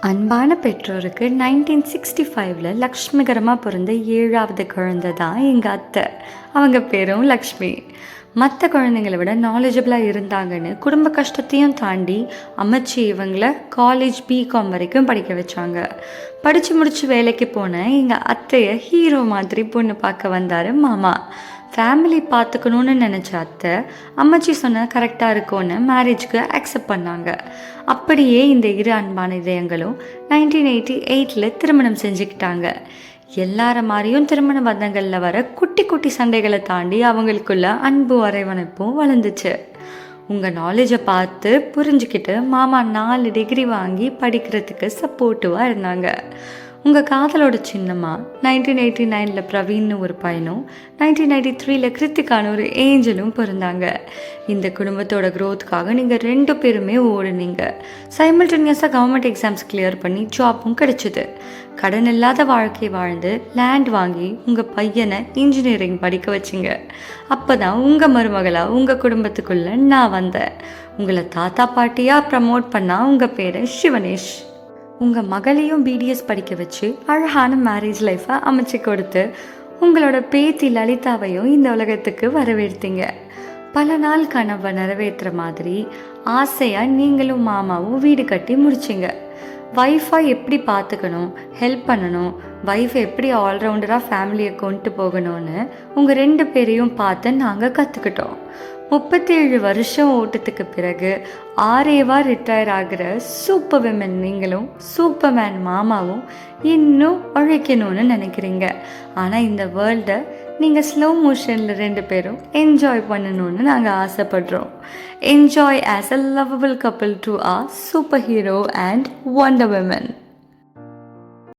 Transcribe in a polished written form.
அன்பான பெற்றோருக்கு 1965ல் லக்ஷ்மிகரமாக பிறந்த 7வது குழந்தை தான் எங்கள் அத்தை. அவங்க பேரும் லக்ஷ்மி. மற்ற குழந்தைங்களை விட நாலேஜபிளாக இருந்தாங்கன்னு குடும்ப கஷ்டத்தையும் தாண்டி அமைச்சு இவங்கள காலேஜ் பிகாம் வரைக்கும் படிக்க வச்சாங்க. படித்து முடித்து வேலைக்கு போன எங்கள் அத்தையை ஹீரோ மாதிரி பொண்ணு பார்க்க வந்தார் மாமா. ஃபேமிலி பார்த்துக்கணுன்னு நினச்ச அத்தை அம்மாச்சி சொன்ன கரெக்டாக இருக்கும்னு மேரேஜ்க்கு அக்செப்ட் பண்ணாங்க. அப்படியே இந்த இரு அன்பான இதயங்களும் 1988ல் திருமணம் செஞ்சுக்கிட்டாங்க. எல்லார மாதிரியும் திருமண பந்தங்களில் வர குட்டி குட்டி சண்டைகளை தாண்டி அவங்களுக்குள்ள அன்பு அரவணைப்பும் வளர்ந்துச்சு. உங்கள் நாலேஜை பார்த்து புரிஞ்சுக்கிட்டு மாமா 4 டிகிரி வாங்கி படிக்கிறதுக்கு சப்போர்ட்டிவாக இருந்தாங்க. உங்கள் காதலோட சின்னமாக 1989ல் பிரவீன்னு ஒரு பையனும் 1993ல் கிருத்திகான ஒரு ஏஞ்சலும் பிறந்தாங்க. இந்த குடும்பத்தோட க்ரோத்துக்காக நீங்கள் 2 பேருமே ஓடுனீங்க. சைமல்டேனியஸாக கவர்மெண்ட் எக்ஸாம்ஸ் கிளியர் பண்ணி ஜாப்பும் கிடைச்சிது. கடன் இல்லாத வாழ்க்கை வாழ்ந்து லேண்ட் வாங்கி உங்கள் பையனை இன்ஜினியரிங் படிக்க வச்சிங்க. அப்போ தான் உங்கள் மருமகளாக உங்கள் குடும்பத்துக்குள்ளே நான் வந்தேன். உங்களை தாத்தா பாட்டியாக ப்ரமோட் பண்ணால் உங்கள் பேர் சிவனேஷ். உங்கள் மகளையும் பிடிஎஸ் படிக்க வச்சு அழகான மேரேஜ் லைஃப்பை அமைச்சு கொடுத்து உங்களோட பேத்தி லலிதாவையும் இந்த உலகத்துக்கு வரவேற்றீங்க. பல நாள் கனவை நிறைவேற்றுற மாதிரி ஆசையாக நீங்களும் மாமாவும் வீடு கட்டி முடிச்சிங்க. ஒய்ஃபாக எப்படி பார்த்துக்கணும், ஹெல்ப் பண்ணணும், ஒய்ஃபை எப்படி ஆல்ரவுண்டராக ஃபேமிலியை கொண்டு போகணும்னு உங்கள் 2 பேரையும் பார்த்து நாங்கள் கற்றுக்கிட்டோம். 37 வருஷம் ஓட்டத்துக்கு பிறகு ஆரேவாக ரிட்டையர் ஆகிற சூப்பர் விமன் நீங்களும் சூப்பர்மேன் மாமாவும் இன்னும் உழைக்கணும்னு நினைக்கிறீங்க. ஆனால் இந்த வேர்ல்டை நீங்கள் ஸ்லோ மோஷனில் 2 பேரும் என்ஜாய் பண்ணணும்னு நாங்கள் ஆசைப்படுறோம். Enjoy as a lovable couple to our super hero and wonder women.